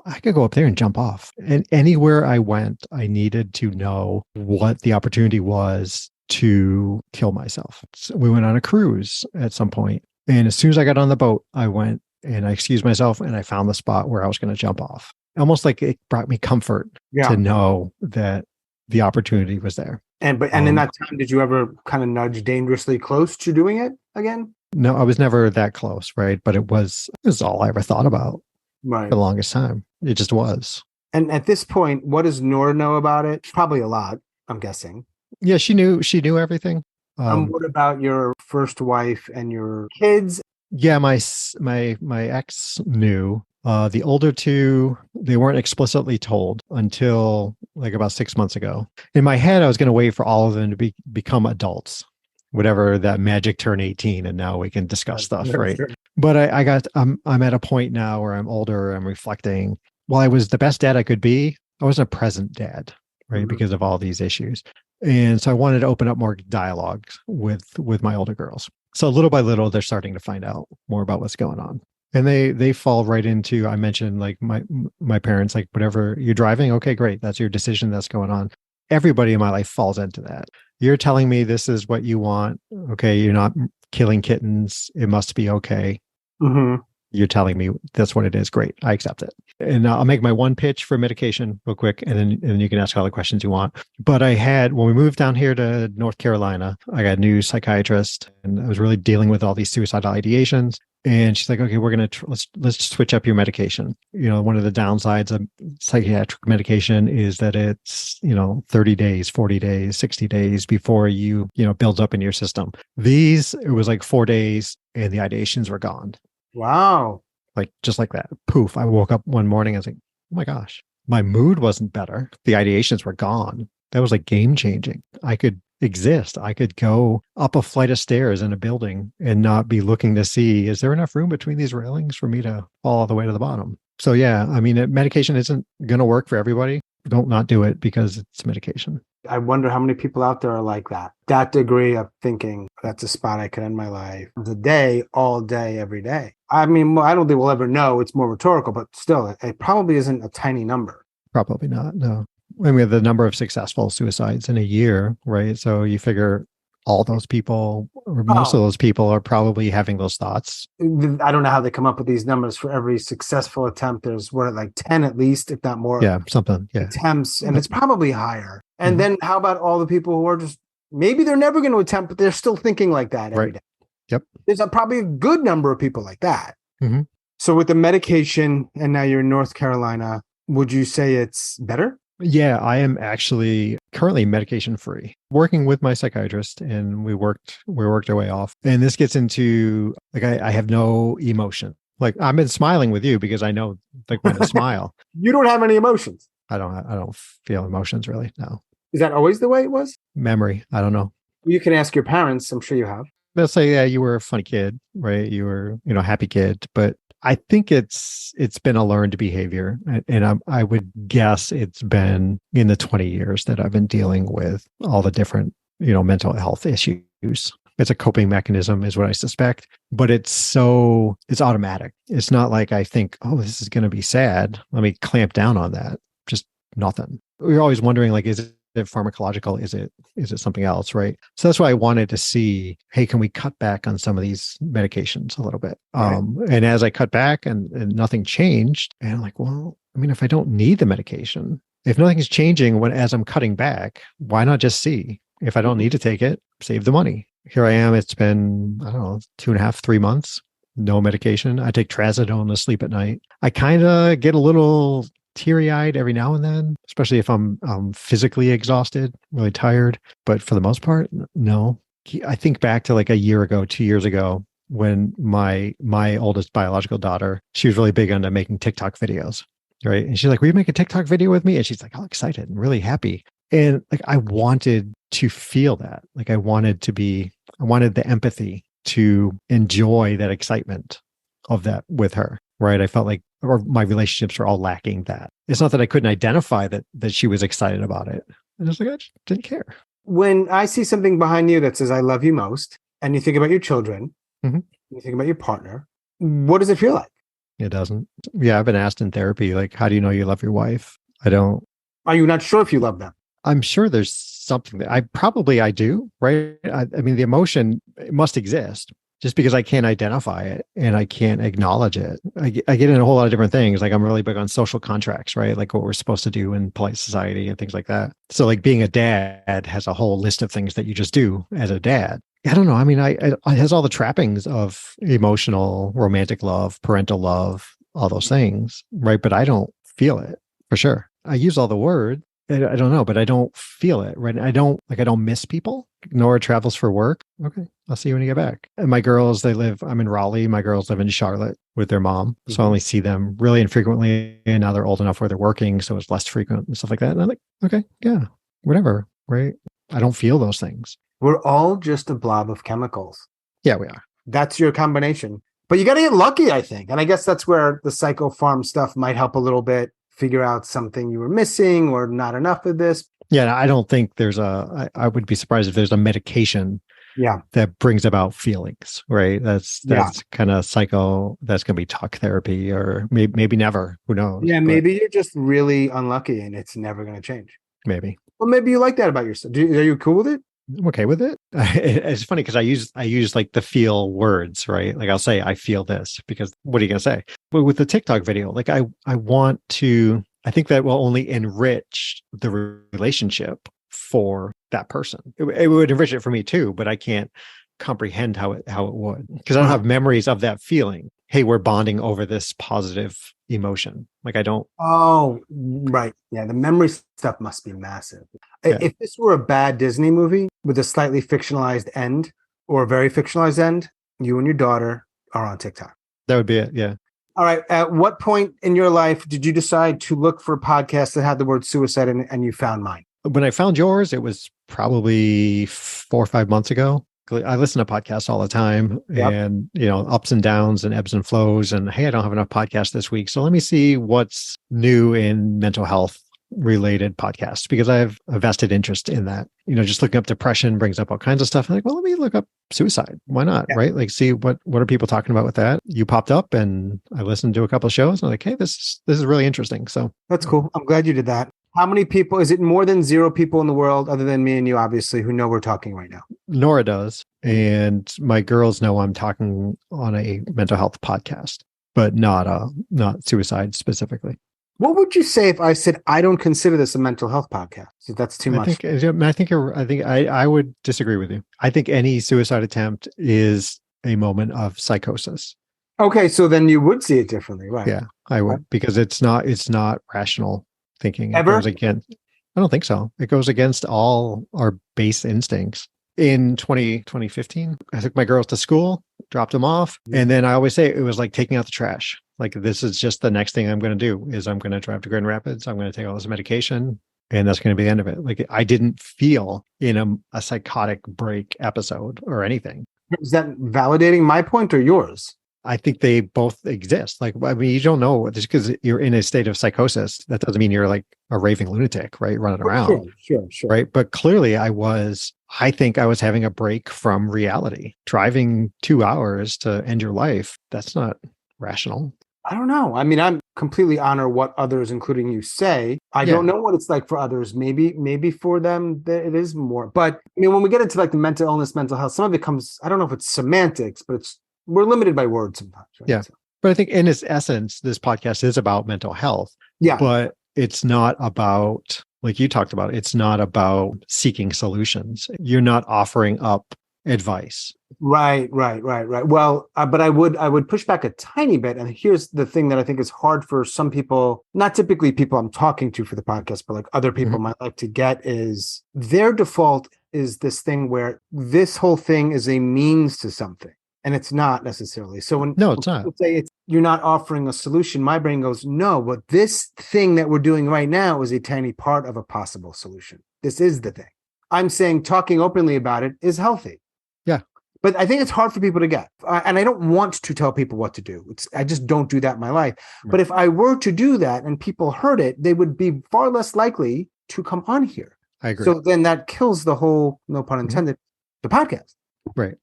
I could go up there and jump off. And anywhere I went, I needed to know what the opportunity was to kill myself. So we went on a cruise at some point, and as soon as I got on the boat, I went and I excused myself, and I found the spot where I was going to jump off. Almost like it brought me comfort to know that the opportunity was there. And in that time, did you ever kind of nudge dangerously close to doing it again? No, I was never that close, right? But it was all I ever thought about for the longest time. It just was. And at this point, what does Nora know about it? Probably a lot, I'm guessing. Yeah, she knew everything. What about your first wife and your kids? Yeah, my ex knew. The older two, they weren't explicitly told until like about 6 months ago. In my head, I was going to wait for all of them to become adults. Whatever that magic turn 18, and now we can discuss stuff, right? Sure. But I'm at a point now where I'm older, I'm reflecting. While I was the best dad I could be, I wasn't a present dad, right? Because of all these issues. And so I wanted to open up more dialogues with my older girls. So little by little, they're starting to find out more about what's going on. And they fall right into, I mentioned like my parents, like, whatever you're driving, okay, great. That's your decision. That's going on. Everybody in my life falls into that. You're telling me this is what you want. Okay. You're not killing kittens. It must be okay. You're telling me that's what it is. Great. I accept it. And I'll make my one pitch for medication real quick, and then you can ask all the questions you want. But when we moved down here to North Carolina, I got a new psychiatrist, and I was really dealing with all these suicidal ideations. And she's like, "Okay, we're going to, let's switch up your medication." One of the downsides of psychiatric medication is that it's, 30 days, 40 days, 60 days before you builds up in your system. It was like 4 days and the ideations were gone. Wow. Like, just like that. Poof. I woke up one morning. I was like, oh my gosh, my mood wasn't better. The ideations were gone. That was like game changing. I could exist. I could go up a flight of stairs in a building and not be looking to see, is there enough room between these railings for me to fall all the way to the bottom? So yeah, I mean, medication isn't going to work for everybody. Don't not do it because it's medication. I wonder how many people out there are like that. That degree of thinking, that's a spot I could end my life. The day, all day, every day. I mean, I don't think we'll ever know. It's more rhetorical, but still, it probably isn't a tiny number. Probably not, no. I mean, the number of successful suicides in a year, right? So you figure all those people or most of those people are probably having those thoughts. I don't know how they come up with these numbers. For every successful attempt, there's like 10 at least, if not more. Yeah, something. Yeah. Attempts, and it's probably higher. And then how about all the people who are just, maybe they're never going to attempt, but they're still thinking like that every day. Yep. There's probably a good number of people like that. Mm-hmm. So with the medication, and now you're in North Carolina, would you say it's better? Yeah, I am actually currently medication free, working with my psychiatrist, and we worked our way off. And this gets into like, I have no emotion. Like, I've been smiling with you because I know, like, when I smile, you don't have any emotions. I don't feel emotions really. No. Is that always the way it was? Memory. I don't know. You can ask your parents. I'm sure you have. They'll say, yeah, you were a funny kid, right? You were, happy kid. But I think it's been a learned behavior. And I would guess it's been in the 20 years that I've been dealing with all the different, mental health issues. It's a coping mechanism is what I suspect, but it's automatic. It's not like I think, oh, this is going to be sad. Let me clamp down on that. Just nothing. We're always wondering, like, is it pharmacological? Is it something else? Right. So that's why I wanted to see, hey, can we cut back on some of these medications a little bit? Right. And as I cut back and nothing changed, and I'm like, well, I mean, if I don't need the medication, if nothing's changing as I'm cutting back, why not just see? If I don't need to take it, save the money. Here I am. It's been, I don't know, 2.5, 3 months, no medication. I take trazodone to sleep at night. I kind of get a little teary-eyed every now and then, especially if I'm physically exhausted, really tired. But for the most part, no. I think back to like a year ago, 2 years ago, when my oldest biological daughter, she was really big into making TikTok videos, right? And she's like, will you make a TikTok video with me? And she's like, all excited and really happy. And like, I wanted to feel that. Like, I wanted the empathy to enjoy that excitement of that with her, right? I felt like, or my relationships were all lacking that. It's not that I couldn't identify that she was excited about it. I was like, I just didn't care. When I see something behind you that says, I love you most, and you think about your children, you think about your partner, what does it feel like? It doesn't. Yeah, I've been asked in therapy, like, how do you know you love your wife? I don't. Are you not sure if you love them? I'm sure there's something that I do, right? I mean, the emotion must exist. Just because I can't identify it and I can't acknowledge it. I get in a whole lot of different things. Like, I'm really big on social contracts, right? Like what we're supposed to do in polite society and things like that. So like, being a dad has a whole list of things that you just do as a dad. I don't know. I mean, it has all the trappings of emotional, romantic love, parental love, all those things, right? But I don't feel it for sure. I use all the words. I don't know, but I don't feel it, right? I don't miss people. Nora travels for work. Okay, I'll see you when you get back. And my girls, I'm in Raleigh. My girls live in Charlotte with their mom. So I only see them really infrequently. And now they're old enough where they're working. So it's less frequent and stuff like that. And I'm like, okay, yeah, whatever, right? I don't feel those things. We're all just a blob of chemicals. Yeah, we are. That's your combination. But you got to get lucky, I think. And I guess that's where the psychopharm stuff might help a little bit. Figure out something you were missing or not enough of this. Yeah, I don't think I would be surprised if there's a medication that brings about feelings, right? That's kind of psycho, that's going to be talk therapy or maybe never, who knows? Yeah, maybe you're just really unlucky and it's never going to change. Maybe. Well, maybe you like that about yourself. Are you cool with it? I'm okay with it. It's funny because I use like the feel words, right? Like, I'll say, I feel this, because what are you going to say? But with the TikTok video, like I think that will only enrich the relationship for that person. It would enrich it for me too, but I can't comprehend how it would, because I don't have memories of that feeling. Hey, we're bonding over this positive emotion. Like, I don't. Oh, right. Yeah. The memory stuff must be massive. Yeah. If this were a bad Disney movie with a slightly fictionalized end or a very fictionalized end, you and your daughter are on TikTok. That would be it. Yeah. All right. At what point in your life did you decide to look for podcasts that had the word suicide in it, and you found mine? When I found yours, it was probably 4 or 5 months ago. I listen to podcasts all the time, and, ups and downs and ebbs and flows. And hey, I don't have enough podcasts this week, so let me see what's new in mental health related podcasts, because I have a vested interest in that. Just looking up depression brings up all kinds of stuff. I'm like, well, let me look up suicide. Why not? Yeah. Right? Like, see what are people talking about with that? You popped up, and I listened to a couple of shows. And I'm like, hey, this is really interesting. So that's cool. I'm glad you did that. How many people, is it more than 0 people in the world other than me and you, obviously, who know we're talking right now? Nora does. And my girls know I'm talking on a mental health podcast, but not suicide specifically. What would you say if I said, I don't consider this a mental health podcast? So that's too much. I would disagree with you. I think any suicide attempt is a moment of psychosis. Okay. So then you would see it differently, right? Yeah, I would, because it's not rational thinking. It Ever? goes against, I don't think so. It goes against all our base instincts. In 2015, I took my girls to school, dropped them off. And then I always say it was like taking out the trash. Like, this is just the next thing I'm going to do is I'm going to drive to Grand Rapids. I'm going to take all this medication, and that's going to be the end of it. Like, I didn't feel in a psychotic break episode or anything. Is that validating my point or yours? I think they both exist. Like, I mean, you don't know just because you're in a state of psychosis. That doesn't mean you're like a raving lunatic, right? Running around. Sure. Right. But clearly I think I was having a break from reality. Driving 2 hours to end your life, that's not rational. I don't know. I mean, I'm completely honor what others, including you, say. I don't know what it's like for others. Maybe for them it is more. But I mean, when we get into like the mental illness, mental health, some of it comes, I don't know if it's semantics, but we're limited by words sometimes. Right? Yeah. But I think in its essence, this podcast is about mental health. Yeah. But it's not about, like you talked about, it's not about seeking solutions. You're not offering up advice. Right. Well, but I would push back a tiny bit. And here's the thing that I think is hard for some people, not typically people I'm talking to for the podcast, but like other people might like to get, is their default is this thing where this whole thing is a means to something. And it's not necessarily. So when people say you're not offering a solution, my brain goes, no, but this thing that we're doing right now is a tiny part of a possible solution. This is the thing. I'm saying talking openly about it is healthy. Yeah. But I think it's hard for people to get. And I don't want to tell people what to do. I just don't do that in my life. Right. But if I were to do that and people heard it, they would be far less likely to come on here. I agree. So then that kills the whole, no pun intended, the podcast. Right.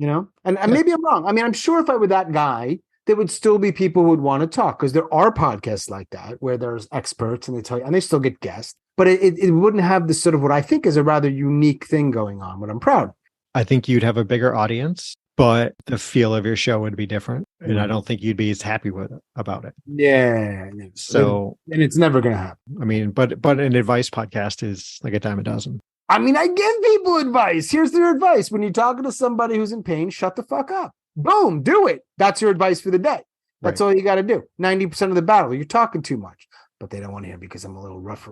You know, and maybe I'm wrong. I mean, I'm sure if I were that guy, there would still be people who would want to talk, because there are podcasts like that where there's experts and they tell you, and they still get guests, but it wouldn't have this sort of what I think is a rather unique thing going on, but I'm proud. I think you'd have a bigger audience, but the feel of your show would be different. Mm-hmm. And I don't think you'd be as happy about it. Yeah. So, and it's never going to happen. I mean, but an advice podcast is like a dime a dozen. I mean, I give people advice. Here's their advice. When you're talking to somebody who's in pain, shut the fuck up. Boom, do it. That's your advice for the day. That's all you got to do. 90% of the battle, you're talking too much. But they don't want to hear because I'm a little rough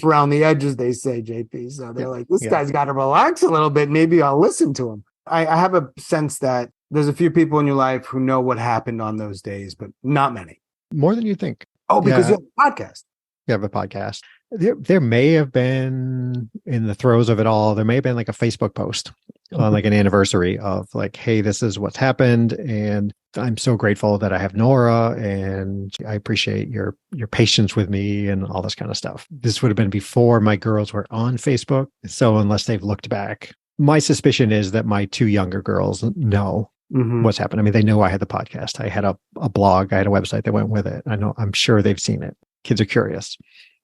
around the edges, they say, JP. So they're like, this guy's got to relax a little bit. Maybe I'll listen to him. I have a sense that there's a few people in your life who know what happened on those days, but not many. More than you think. Oh, because you have a podcast. You have a podcast. There may have been, in the throes of it all, there may have been like a Facebook post on like an anniversary of like, hey, this is what's happened. And I'm so grateful that I have Nora, and I appreciate your patience with me and all this kind of stuff. This would have been before my girls were on Facebook. So unless they've looked back, my suspicion is that my 2 younger girls know what's happened. I mean, they know I had the podcast. I had a blog. I had a website that went with it. I'm sure they've seen it. Kids are curious.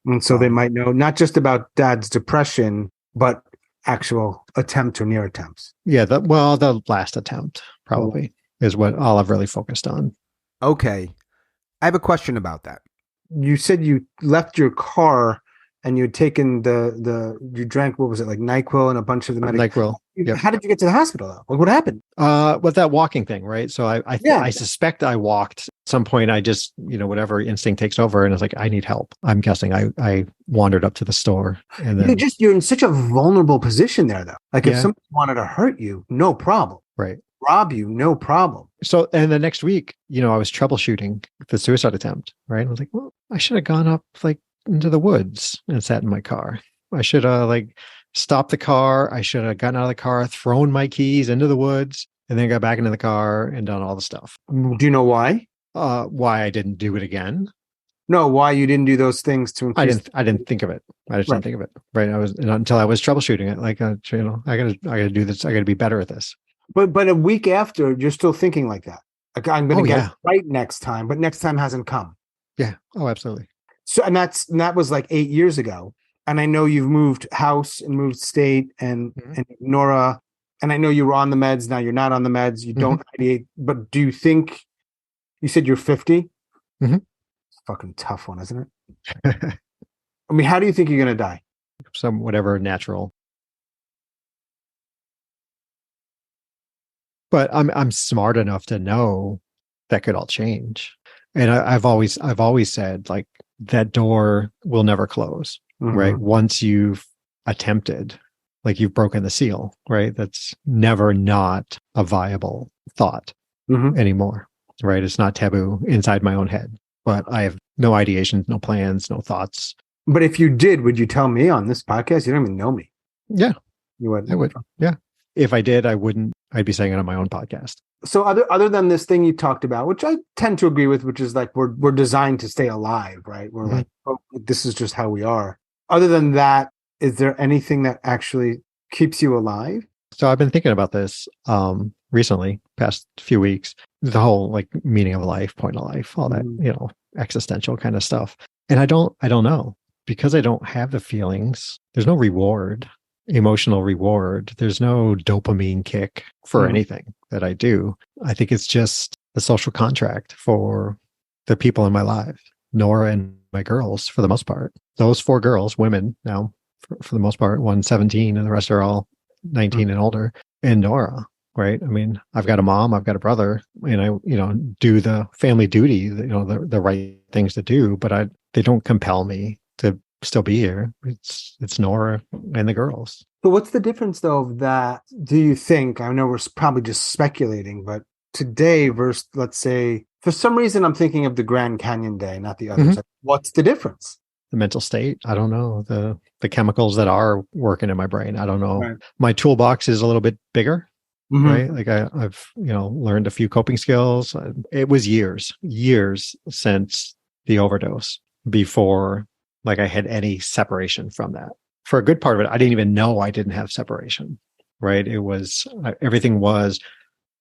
And so they might know not just about dad's depression, but actual attempt or near attempts. Yeah. The last attempt probably is what all I've really focused on. Okay. I have a question about that. You said you left your car and you'd taken you drank, what was it, like NyQuil and a bunch of the medication? NyQuil. Yep. How did you get to the hospital though? What happened? With that walking thing, right? So I suspect I walked. At some point I just, whatever instinct takes over, and it's like, I need help. I'm guessing I wandered up to the store, and then you're in such a vulnerable position there though. Like if somebody wanted to hurt you, no problem. Right. Rob you, no problem. So, and the next week, I was troubleshooting the suicide attempt, right? I was like, well, I should have gone up like into the woods and sat in my car. I should have stopped the car. I should have gotten out of the car, thrown my keys into the woods, and then got back into the car and done all the stuff. Do you know why? Why I didn't do it again? No, why you didn't do those things to increase? I didn't think of it. I just didn't think of it. Right. Until I was troubleshooting it. Like, I gotta do this. I gotta be better at this. But a week after, you're still thinking like that. Like, I'm going to get it right next time, but next time hasn't come. Yeah. Oh, absolutely. So, and that was like 8 years ago. And I know you've moved house and moved state and Nora, and I know you were on the meds. Now you're not on the meds. You don't ideate, but do you think, you said you're 50? Mm-hmm. It's a fucking tough one, isn't it? I mean, how do you think you're going to die? Some whatever natural. But I'm smart enough to know that could all change. And I've always said, like, that door will never close, right? Once you've attempted, like, you've broken the seal, right? That's never not a viable thought anymore, right? It's not taboo inside my own head, but I have no ideations, no plans, no thoughts. But if you did, would you tell me on this podcast? You don't even know me. Yeah, you would. I would. Yeah. If I did, I wouldn't. I'd be saying it on my own podcast. So other than this thing you talked about, which I tend to agree with, which is like we're designed to stay alive, right? We're like, oh, this is just how we are. Other than that, is there anything that actually keeps you alive? So I've been thinking about this recently, past few weeks, the whole like meaning of life, point of life, all that, existential kind of stuff. And I don't know, because I don't have the feelings. There's no reward. Emotional reward. There's no dopamine kick for anything that I do. I think it's just the social contract for the people in my life, Nora and my girls, for the most part. Those 4 girls, women now, for the most part, one's 17 and the rest are all 19 and older. And Nora, right? I mean, I've got a mom, I've got a brother, and I, do the family duty, the right things to do, but they don't compel me to still be here. It's Nora and the girls. So what's the difference though of that, do you think? I know we're probably just speculating, but today versus, let's say, for some reason I'm thinking of the Grand Canyon Day, not the others. What's the difference? The mental state. I don't know. The chemicals that are working in my brain. I don't know. Right. My toolbox is a little bit bigger. Right. Like I've, learned a few coping skills. It was years since the overdose before like I had any separation from that. For a good part of it, I didn't even know I didn't have separation, right? It was, everything was,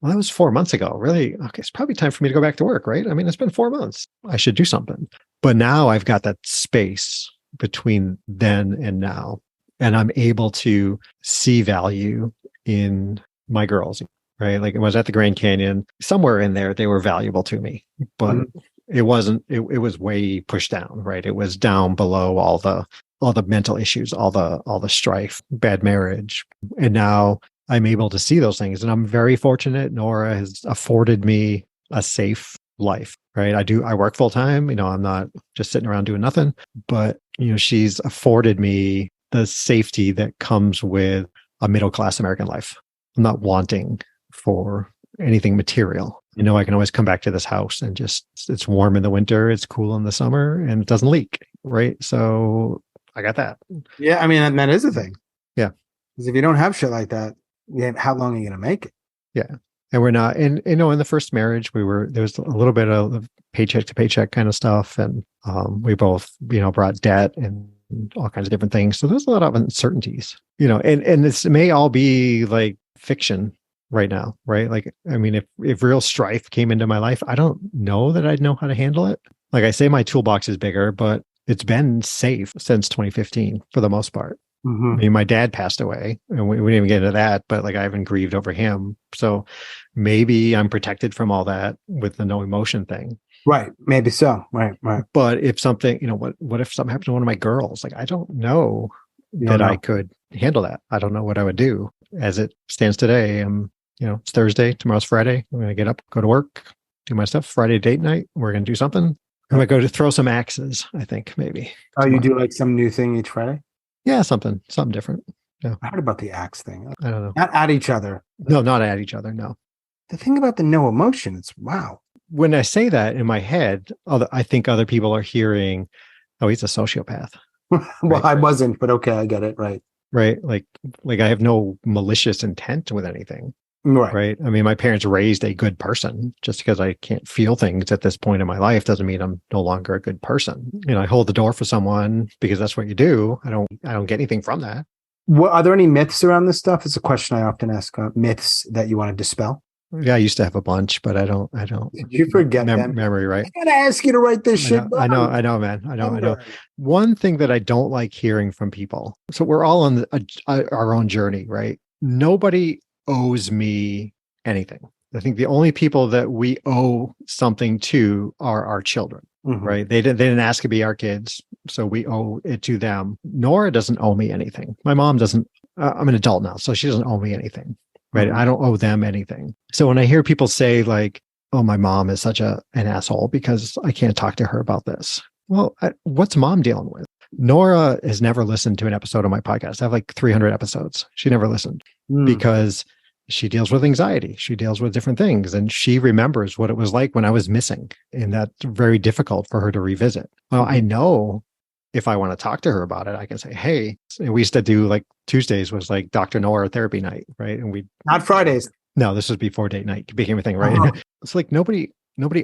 well, that was 4 months ago. Really? Okay, it's probably time for me to go back to work, right? I mean, it's been 4 months. I should do something. But now I've got that space between then and now, and I'm able to see value in my girls, right? Like, it was at the Grand Canyon, somewhere in there, they were valuable to me, but it wasn't, it was way pushed down, right? It was down below all the mental issues, all the strife, bad marriage. And now I'm able to see those things. And I'm very fortunate. Nora has afforded me a safe life, right? I work full time, I'm not just sitting around doing nothing, but, she's afforded me the safety that comes with a middle-class American life. I'm not wanting for anything material. I can always come back to this house and just, it's warm in the winter, it's cool in the summer, and it doesn't leak, right? So I got that. Yeah, I mean, that is a thing. Yeah. Because if you don't have shit like that, how long are you going to make it? Yeah. And we're not, and in the first marriage, there was a little bit of paycheck to paycheck kind of stuff. And we both, brought debt and all kinds of different things. So there's a lot of uncertainties, and this may all be like fiction right now, right? Like, I mean, if real strife came into my life, I don't know that I'd know how to handle it. Like I say, my toolbox is bigger, but it's been safe since 2015 for the most part. I mean, my dad passed away and we didn't even get into that, but like I haven't grieved over him. So maybe I'm protected from all that with the no emotion thing. Right. Maybe so. Right. But if something, what if something happened to one of my girls? Like, I don't know that I could handle that. I don't know what I would do. As it stands today, it's Thursday, tomorrow's Friday. I'm going to get up, go to work, do my stuff. Friday date night, we're going to do something. I might go to throw some axes, I think, maybe. Oh, you do like some new thing each Friday? Yeah, something different. Yeah. I heard about the axe thing. I don't know. Not at each other. No, not at each other, no. The thing about the no emotion, it's wow. When I say that in my head, I think other people are hearing, oh, he's a sociopath. Well, right? I wasn't, but okay, I get it. Right. Right. Like I have no malicious intent with anything. Right. I mean, my parents raised a good person. Just because I can't feel things at this point in my life doesn't mean I'm no longer a good person. I hold the door for someone because that's what you do. I don't get anything from that. Are there any myths around this stuff? It's a question I often ask. Myths that you want to dispel? Yeah, I used to have a bunch, but I don't. Did you forget them? Memory, right? I gotta ask you to write this shit down. I know, man. I know. One thing that I don't like hearing from people. So we're all on our own journey, right? Nobody owes me anything. I think the only people that we owe something to are our children, right? They didn't ask to be our kids, so we owe it to them. Nora doesn't owe me anything. My mom doesn't. I'm an adult now, so she doesn't owe me anything, right? I don't owe them anything. So when I hear people say like, "Oh, my mom is such an asshole because I can't talk to her about this," well, what's mom dealing with? Nora has never listened to an episode of my podcast. I have like 300 episodes. She never listened because she deals with anxiety. She deals with different things. And she remembers what it was like when I was missing. And that's very difficult for her to revisit. Well, I know if I want to talk to her about it, I can say, hey, we used to do like Tuesdays was like Dr. Nora therapy night, right? And we not Fridays. No, this was before date night. It became a thing, right? It's like nobody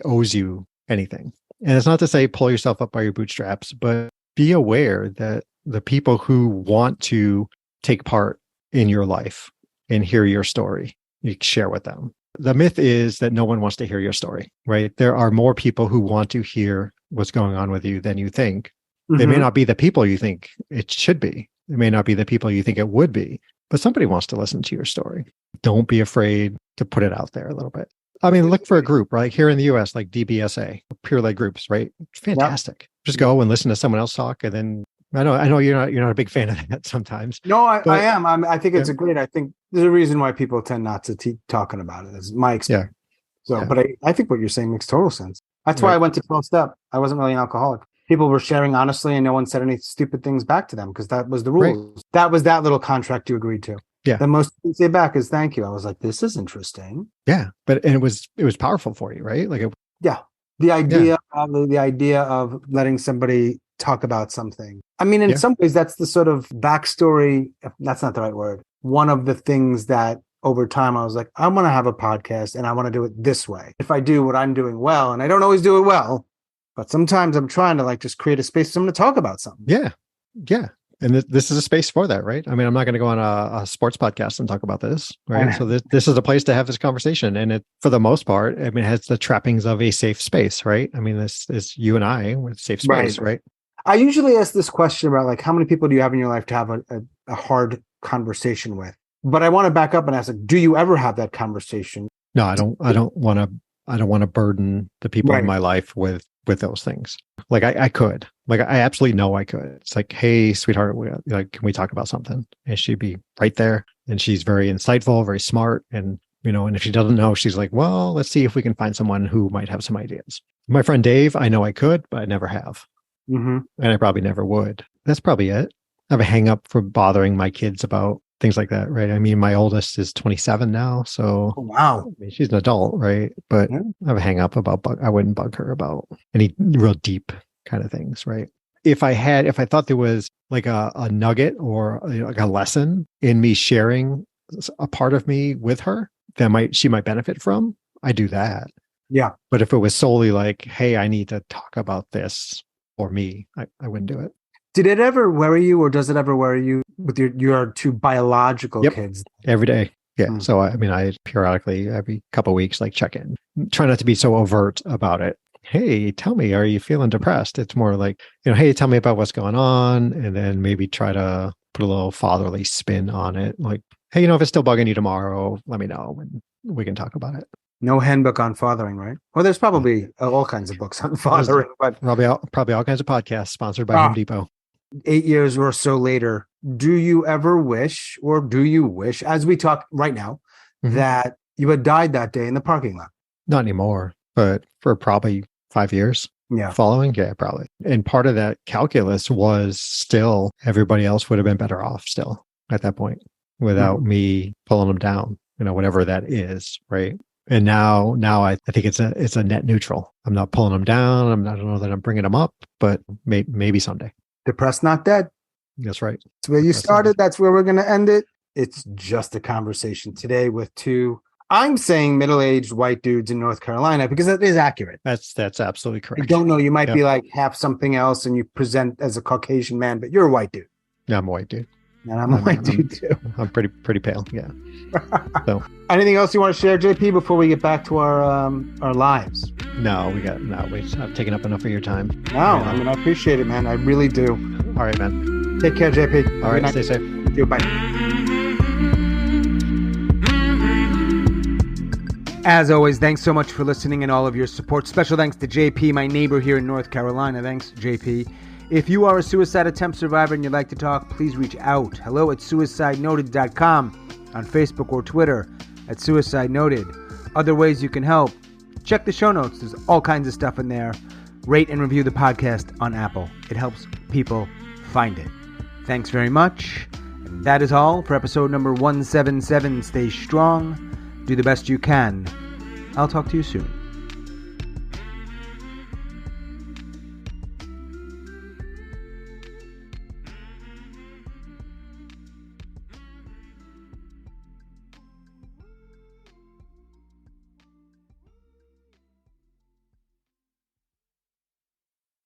owes you anything. And it's not to say pull yourself up by your bootstraps, but be aware that the people who want to take part in your life and hear your story, you share with them. The myth is that no one wants to hear your story, right? There are more people who want to hear what's going on with you than you think. They may not be the people you think it should be. They may not be the people you think it would be, but somebody wants to listen to your story. Don't be afraid to put it out there a little bit. I mean, look for a group, right? Here in the US, like DBSA, peer led groups, right? Fantastic. Yep. Just go and listen to someone else talk. And then I know you're not a big fan of that sometimes. No, I am. I think it's I think there's a reason why people tend not to keep talking about it. That's my experience. Yeah. So, but I think what you're saying makes total sense. That's why I went to 12-step. I wasn't really an alcoholic. People were sharing honestly and no one said any stupid things back to them because that was the rules. Right. That was that little contract you agreed to. Yeah. The most you say back is thank you. I was like, this is interesting. Yeah. But it was powerful for you, right? Like the idea of letting somebody talk about something. I mean, in some ways, that's the sort of backstory. That's not the right word. One of the things that over time, I was like, I want to have a podcast and I want to do it this way. If I do what I'm doing well, and I don't always do it well, but sometimes I'm trying to like just create a space for someone to talk about something. Yeah. Yeah. And this is a space for that, right? I mean, I'm not going to go on a sports podcast and talk about this, right? So this is a place to have this conversation. And it, for the most part, I mean, it has the trappings of a safe space, right? I mean, this is you and I with safe space, right? I usually ask this question about like, how many people do you have in your life to have a hard conversation with? But I want to back up and ask, like, do you ever have that conversation? No, I don't want to burden the people in my life with those things. Like I could, like I absolutely know I could. It's like, hey, sweetheart, like, can we talk about something? And she'd be right there. And she's very insightful, very smart. And, and if she doesn't know, she's like, well, let's see if we can find someone who might have some ideas. My friend Dave, I know I could, but I never have. And I probably never would. That's probably it. I have a hang up for bothering my kids about things like that, right? I mean, my oldest is 27 now, so wow, I mean, she's an adult, right? But I have a hang up about I wouldn't bug her about any real deep kind of things, right? If I thought there was like a nugget or like a lesson in me sharing a part of me with her that she might benefit from, I do that. Yeah. But if it was solely like, hey, I need to talk about this for me, I wouldn't do it. Did it ever worry you, or does it ever worry you with your two biological kids? Every day. Yeah. So, I mean, I periodically, every couple of weeks, like check in. Try not to be so overt about it. Hey, tell me, are you feeling depressed? It's more like, hey, tell me about what's going on. And then maybe try to put a little fatherly spin on it. Like, hey, if it's still bugging you tomorrow, let me know and we can talk about it. No handbook on fathering, right? Well, there's probably all kinds of books on fathering, but probably all kinds of podcasts sponsored by Home Depot. 8 years or so later, do you ever wish, or do you wish, as we talk right now, that you had died that day in the parking lot? Not anymore, but for probably 5 years. Yeah. Following? Yeah, probably. And part of that calculus was still everybody else would have been better off still at that point without me pulling them down, whatever that is, right? And now I think it's a net neutral. I'm not pulling them down. I don't know that I'm bringing them up, but maybe someday. Depressed, not dead. That's right. That's where you started. That's where we're going to end it. It's just a conversation today with two, I'm saying middle-aged white dudes in North Carolina because that is accurate. That's absolutely correct. I don't know. You might be like half something else and you present as a Caucasian man, but you're a white dude. Yeah, I'm a white dude. And I'm a white dude too. I'm pretty pale. Yeah. So anything else you want to share, JP, before we get back to our lives? No, I've taken up enough of your time. No, I mean, I appreciate it, man. I really do. All right, man. Take care, JP. All right, stay safe. See you. Bye. As always, thanks so much for listening and all of your support. Special thanks to JP, my neighbor here in North Carolina. Thanks, JP. If you are a suicide attempt survivor and you'd like to talk, please reach out. hello@suicidenoted.com, on Facebook or Twitter @suicidenoted. Other ways you can help, check the show notes. There's all kinds of stuff in there. Rate and review the podcast on Apple. It helps people find it. Thanks very much. And that is all for episode number 177. Stay strong. Do the best you can. I'll talk to you soon.